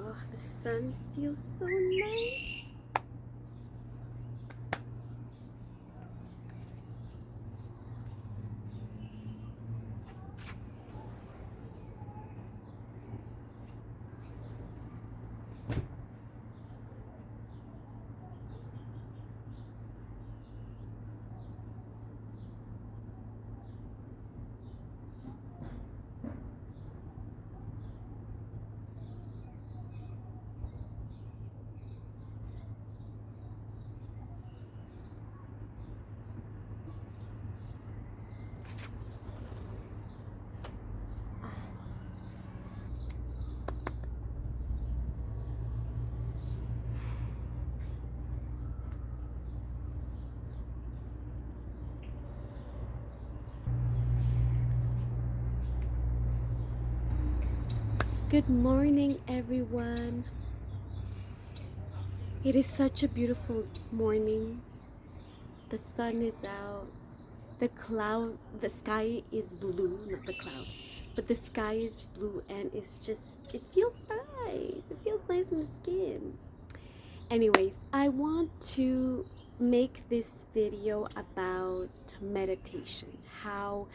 Oh, the sun feels so nice. Good morning, everyone. It is such a beautiful morning. The sun is out. The sky is blue, not the cloud, but the sky is blue and it feels nice. It feels nice in the skin. Anyways, I want to make this video about meditation. How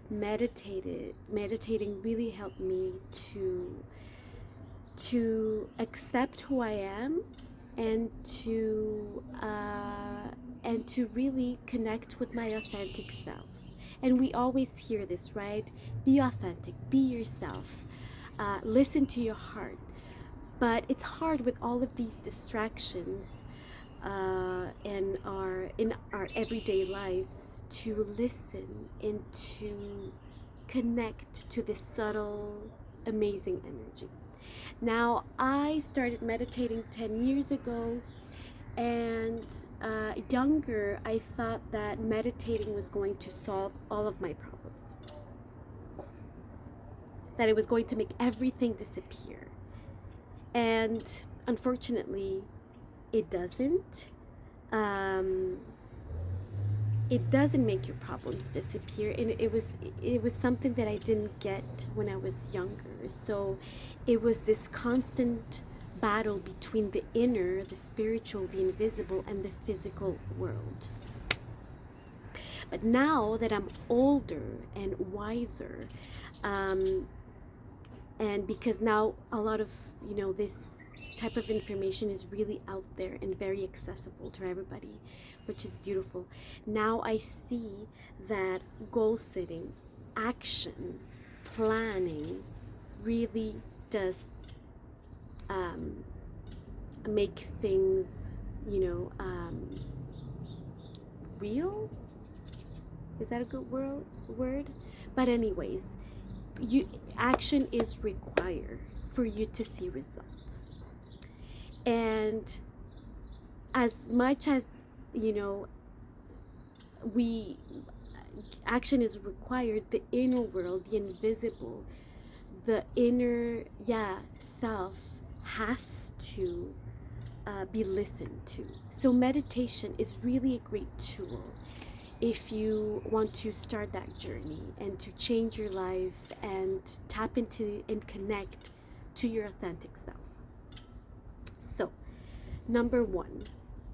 meditating really helped me to accept who I am and to really connect with my authentic self. And we always hear this, right? Be authentic, be yourself, listen to your heart. But it's hard with all of these distractions in our everyday lives to listen and to connect to this subtle, amazing energy. Now, I started meditating 10 years ago, and younger, I thought that meditating was going to solve all of my problems, that it was going to make everything disappear. And unfortunately, it doesn't. It doesn't make your problems disappear, and it was something that I didn't get when I was younger. So it was this constant battle between the inner, the spiritual, the invisible, and the physical world. But now that I'm older and wiser, and because now a lot of this type of information is really out there and very accessible to everybody, which is beautiful. Now I see that goal setting, action, planning really does make things, real. Is that a good word? But anyways, action is required for you to see results. And as much as action is required, the inner world, the invisible, the inner self has to be listened to. So meditation is really a great tool if you want to start that journey and to change your life and tap into and connect to your authentic self. So, number one,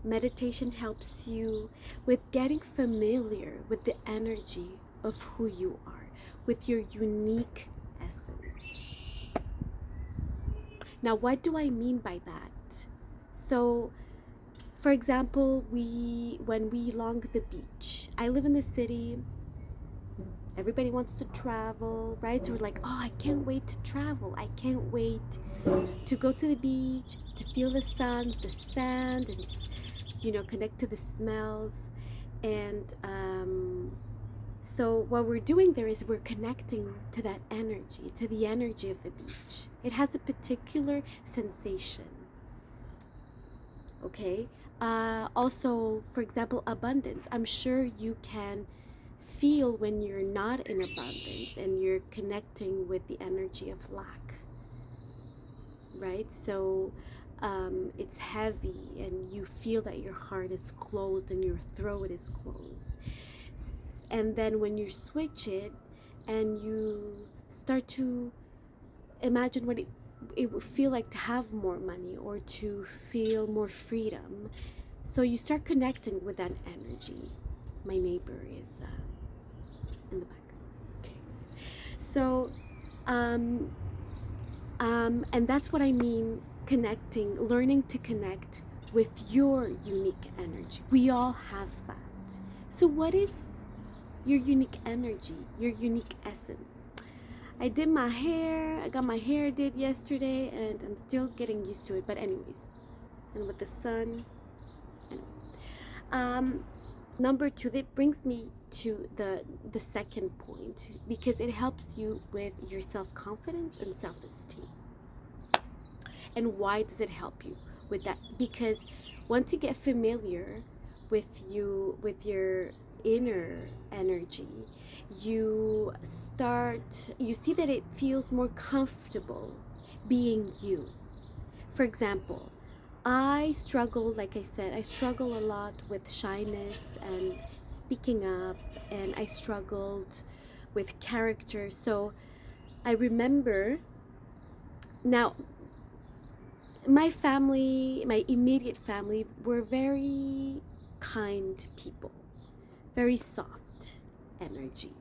meditation helps you with getting familiar with the energy of who you are, with your unique essence. Now, what do I mean by that? So, for example, when we long the beach, I live in the city. Everybody wants to travel, right? So we're like, oh, I can't wait to travel. I can't wait to go to the beach, to feel the sun, the sand, and connect to the smells. And so what we're doing there is we're connecting to that energy, to the energy of the beach. It has a particular sensation. Okay. Also, for example, abundance. I'm sure you can feel when you're not in abundance and you're connecting with the energy of lack, right? So it's heavy and you feel that your heart is closed and your throat is closed. And then when you switch it and you start to imagine it would feel like to have more money or to feel more freedom. So you start connecting with that energy. My neighbor is in the back. Okay. So, and that's what I mean, connecting, learning to connect with your unique energy. We all have that. So what is your unique energy, your unique essence? I did my hair, I got my hair did yesterday, and I'm still getting used to it, but anyways, and with the sun, anyways. Number two, that brings me to the second point, because it helps you with your self-confidence and self-esteem. And why does it help you with that? Because once you get familiar with your inner energy, you see that it feels more comfortable being you. For example, I struggle, like I said, I struggle a lot with shyness and speaking up, and I struggled with character. So I remember now, my family, my immediate family, were very kind people, very soft energy.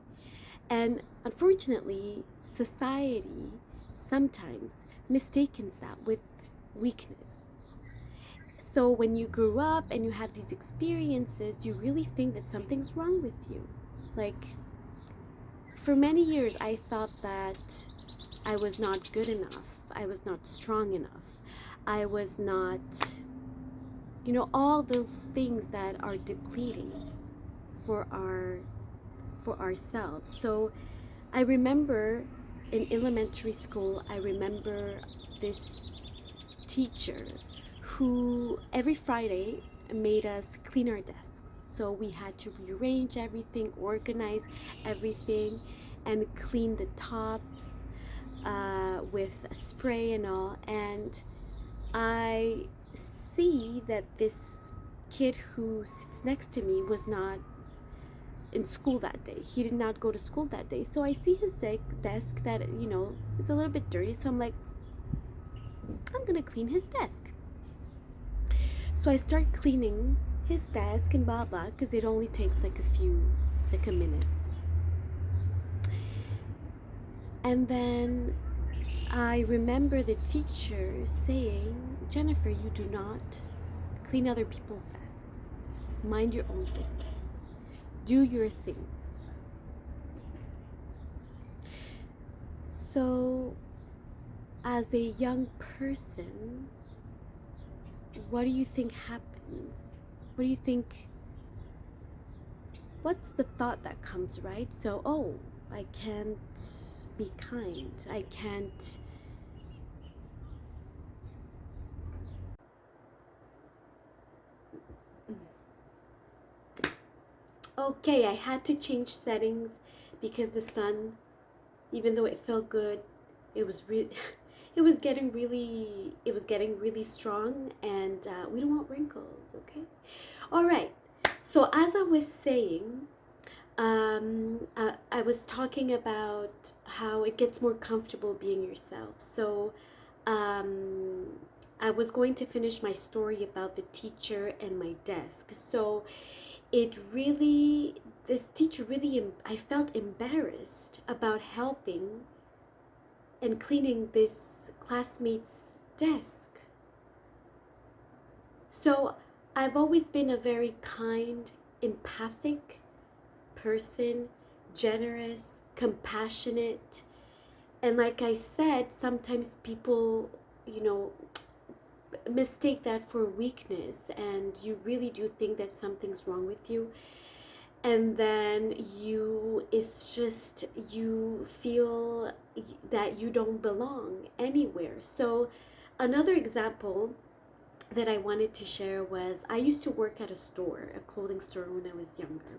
And unfortunately, society sometimes mistakes that with weakness. So when you grew up and you have these experiences, you really think that something's wrong with you. Like, for many years, I thought that I was not good enough, I was not strong enough, I was not, all those things that are depleting for ourselves. So I remember in elementary school, I remember this teacher who every Friday made us clean our desks. So we had to rearrange everything, organize everything, and clean the tops with a spray and all. And I see that this kid who sits next to me was not in school that day. He did not go to school that day. So I see his desk that, it's a little bit dirty. So I'm like, I'm gonna clean his desk. So I start cleaning his desk and blah blah, because it only takes like a minute. And then I remember the teacher saying, Jennifer, you do not clean other people's desks. Mind your own business. Do your thing. So, as a young person, what do you think happens? What do you think? What's the thought that comes, right? So, oh, I can't be kind. I can't. Okay, I had to change settings because the sun, even though it felt good, it was getting really strong, and we don't want wrinkles, okay? All right. So as I was saying, I was talking about how it gets more comfortable being yourself. So I was going to finish my story about the teacher and my desk. So this teacher really, I felt embarrassed about helping and cleaning this classmate's desk. So I've always been a very kind, empathic person, generous, compassionate. And like I said, sometimes people, mistake that for weakness, and you really do think that something's wrong with you. And then you feel that you don't belong anywhere. So another example that I wanted to share was, I used to work at a clothing store when I was younger.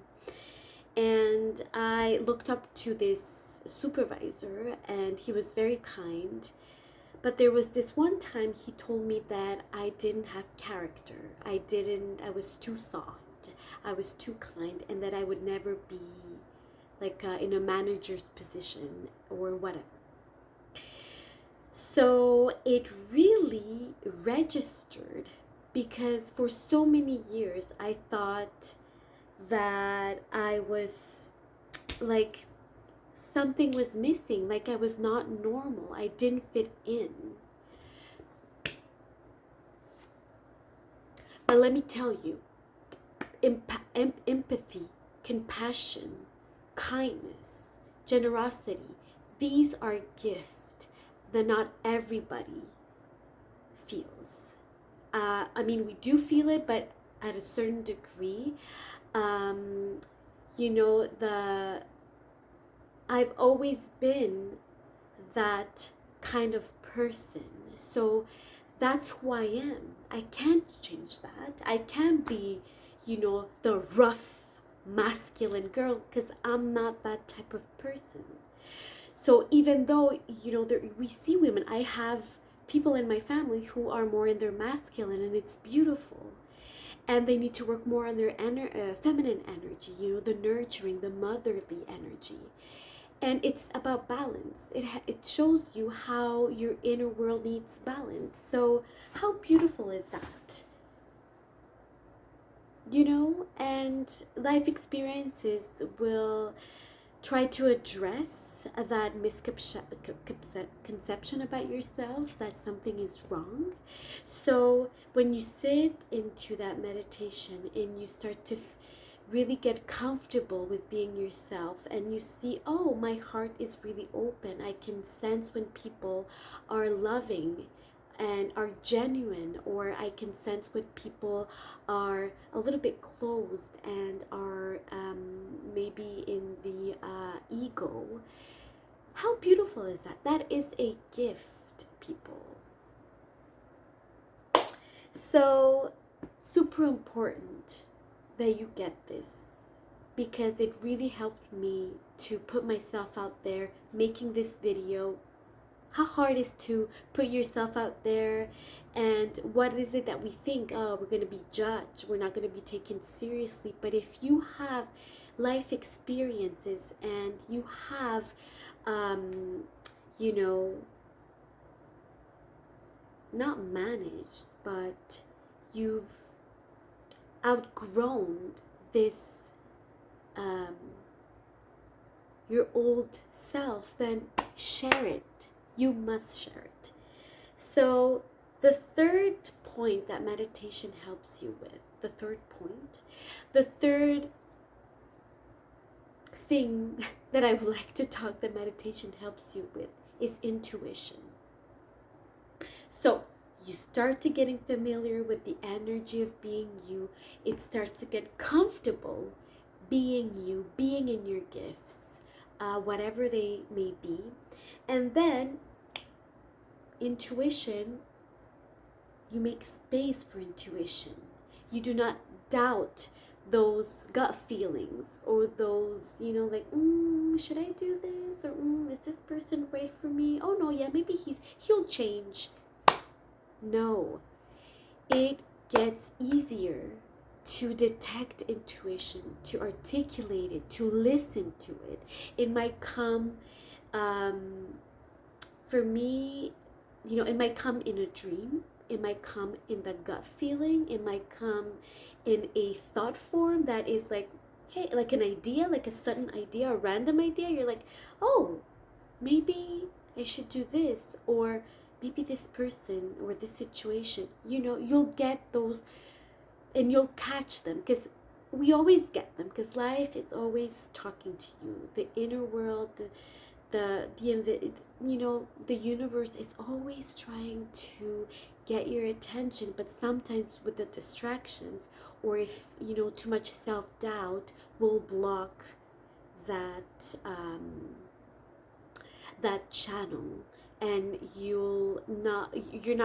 And I looked up to this supervisor, and he was very kind. But there was this one time he told me that I didn't have character. I was too soft. I was too kind, and that I would never be like in a manager's position or whatever. So it really registered, because for so many years I thought that I was like, something was missing, like I was not normal, I didn't fit in. But let me tell you, empathy, compassion, kindness, generosity, these are gifts that not everybody feels. I mean, we do feel it, but at a certain degree. Um, you know, I've always been that kind of person. So that's who I am. I can't change that. I can't be, the rough, masculine girl, because I'm not that type of person. So even though, we see women, I have people in my family who are more in their masculine, and it's beautiful. And they need to work more on their feminine energy, the nurturing, the motherly energy. And it's about balance. It shows you how your inner world needs balance. So how beautiful is that? And life experiences will try to address that misconception about yourself, that something is wrong. So when you sit into that meditation and you start to really get comfortable with being yourself, and you see, oh, my heart is really open, I can sense when people are loving and are genuine, or I can sense when people are a little bit closed and are maybe in the ego. How beautiful is that? That is a gift, people. So super important that you get this, because it really helped me to put myself out there making this video. How hard is to put yourself out there, and what is it that we think, oh, we're going to be judged, we're not going to be taken seriously. But if you have life experiences and you have not managed, but you've outgrown this your old self, then share it. You must share it. So the third point that meditation helps you with, the third thing that I would like to talk that meditation helps you with is intuition. So you start to getting familiar with the energy of being you. It starts to get comfortable being you, being in your gifts, whatever they may be. And then intuition, you make space for intuition. You do not doubt those gut feelings, or those, like, should I do this? Or is this person right for me? Oh no, yeah, maybe he'll change. No, it gets easier to detect intuition, to articulate it, to listen to it. It might come, for me, it might come in a dream. It might come in the gut feeling. It might come in a thought form that is like, hey, like an idea, like a sudden idea, a random idea. You're like, oh, maybe I should do this, or maybe this person or this situation. You'll get those, and you'll catch them, because we always get them, because life is always talking to you. The inner world, the universe is always trying to get your attention. But sometimes with the distractions, or if too much self-doubt, will block that channel, and you're not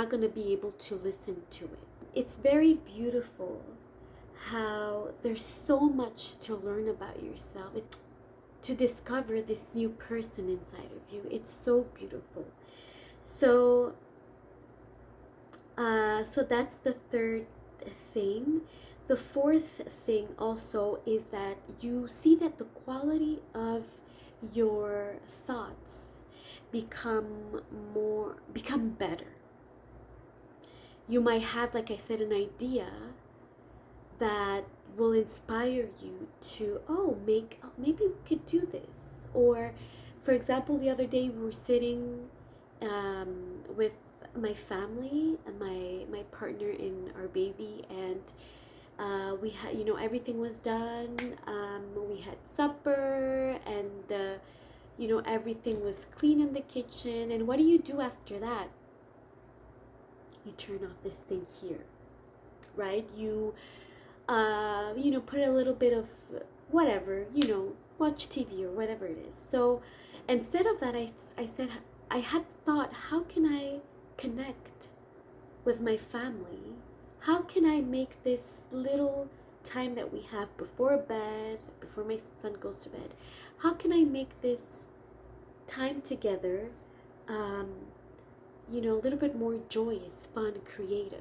going to be able to listen to it. It's very beautiful how there's so much to learn about yourself. To discover this new person inside of you. It's so beautiful. So that's the third thing. The fourth thing also is that you see that the quality of your thoughts become better. You might have, like I said, an idea that will inspire you to, maybe we could do this. Or, for example, the other day we were sitting with my family and my partner and our baby, and we had, everything was done. We had supper, and everything was clean in the kitchen. And what do you do after that? You turn off this thing here, right? Put a little bit of whatever, watch TV or whatever it is. So instead of that, I said, I had thought, how can I connect with my family? How can I make this little time that we have before bed, before my son goes to bed, how can I make this time together, a little bit more joyous, fun, creative?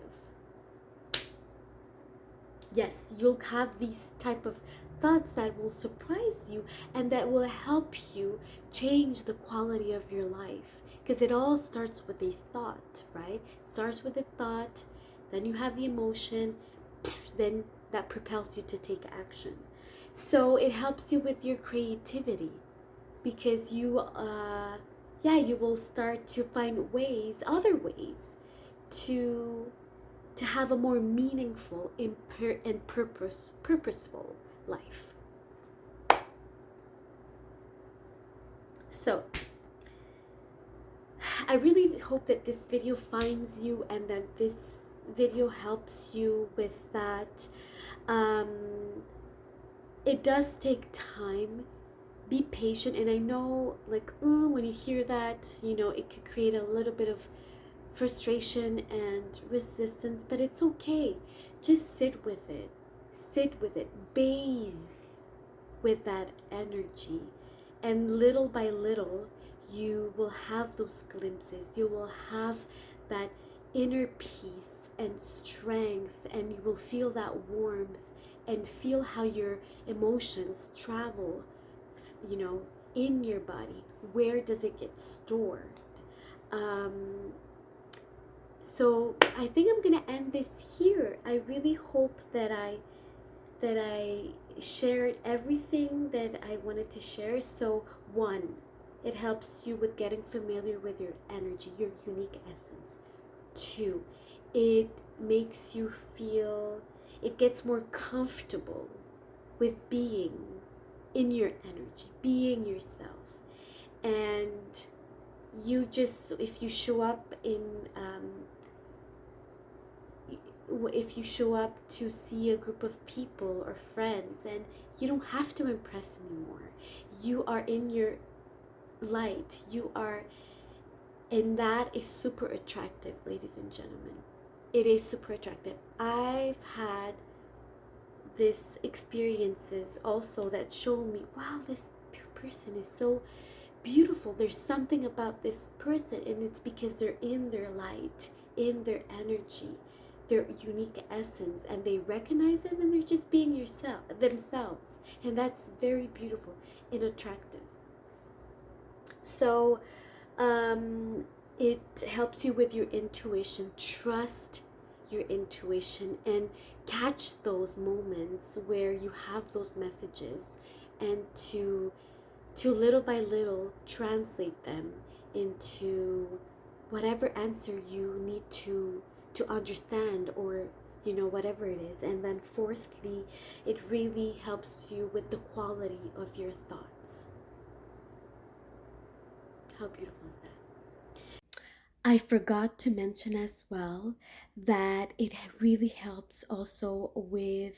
Yes, you'll have these type of thoughts that will surprise you and that will help you change the quality of your life, because it all starts with a thought, right? It starts with a thought, then you have the emotion, then that propels you to take action. So it helps you with your creativity, because you will start to find other ways to have a more meaningful and purposeful life. So I really hope that this video finds you and that this video helps you with that. It does take time. Be patient. And I know, like, when you hear that, it could create a little bit of frustration and resistance, but it's okay. Just sit with it. Bathe with that energy. And little by little, you will have those glimpses. You will have that inner peace and strength, and you will feel that warmth and feel how your emotions travel, in your body. Where does it get stored? So I think I'm gonna end this here. I really hope that I shared everything that I wanted to share. So one, it helps you with getting familiar with your energy, your unique essence. Two, it makes you feel, it gets more comfortable with being in your energy, being yourself. And you just, if you show up to see a group of people or friends, and you don't have to impress anymore. You are in your light. And that is super attractive, ladies and gentlemen. It is super attractive. I've had this experiences also that show me, wow, this person is so beautiful. There's something about this person, and it's because they're in their light, in their energy, their unique essence, and they recognize it, and they're just being themselves, and that's very beautiful and attractive. So it helps you with your intuition. Trust your intuition and catch those moments where you have those messages, and to little by little translate them into whatever answer you need to understand, or whatever it is. And then fourthly, it really helps you with the quality of your thoughts. How beautiful is that? I forgot to mention as well that it really helps also with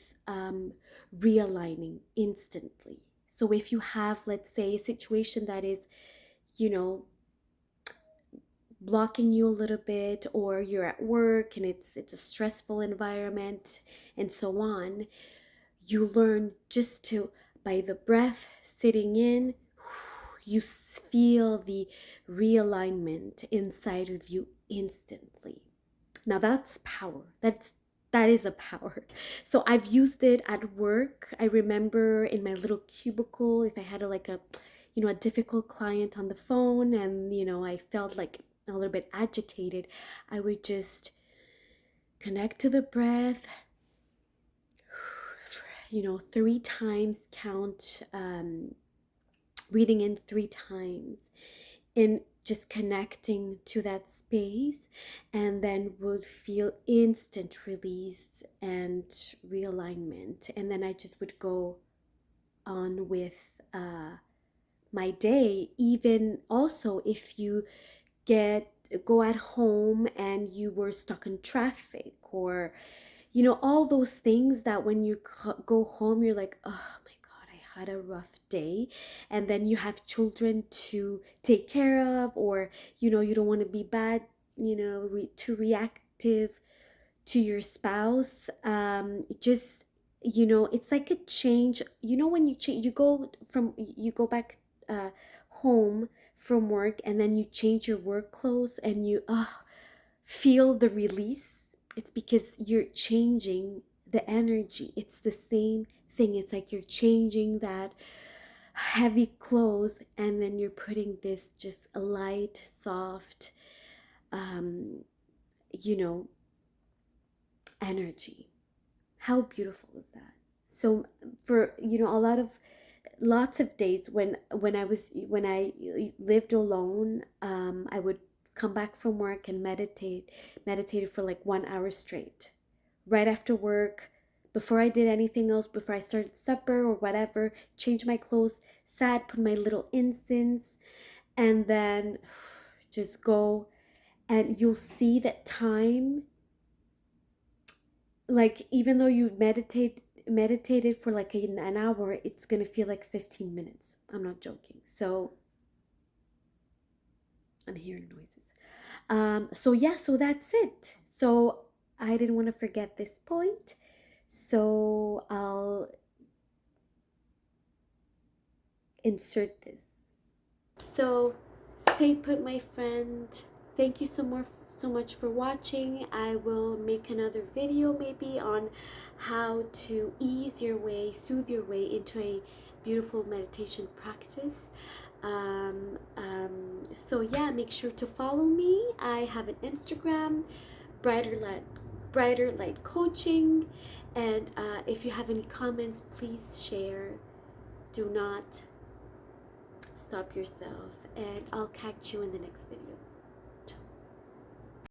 realigning instantly. So if you have, let's say, a situation that is, blocking you a little bit, or you're at work and it's a stressful environment and so on, you learn just to, by the breath sitting in, you feel the realignment inside of you instantly. Now that's power. That is a power. So I've used it at work. I remember in my little cubicle, if I had a difficult client on the phone, and I felt like a little bit agitated, I would just connect to the breath, 3 times count, breathing in 3 times, and just connecting to that space, and then would feel instant release and realignment. And then I just would go on with my day. Even also, if you go at home and you were stuck in traffic, or all those things that when you go home you're like, oh my god, I had a rough day, and then you have children to take care of, or you don't want to be bad, too reactive to your spouse. Just it's like a change. When you change, you go back home from work, and then you change your work clothes, and you feel the release. It's because you're changing the energy. It's the same thing. It's like you're changing that heavy clothes, and then you're putting this just a light, soft, um, you know, energy. How beautiful is that? So for lots of days when I lived alone, I would come back from work and meditated for like 1 hour straight, right after work, before I did anything else, before I started supper or whatever. Change my clothes, sat, put my little incense, and then just go. And you'll see that time, like, even though you meditated for like an hour, it's gonna feel like 15 minutes. I'm not joking. So I'm hearing noises. So yeah, so that's it. So I didn't want to forget this point, so I'll insert this. So stay put, my friend. Thank you so much for watching. I will make another video maybe on how to soothe your way into a beautiful meditation practice. So yeah, make sure to follow me. I have an Instagram, brighter light coaching, and if you have any comments, please share. Do not stop yourself, and I'll catch you in the next video.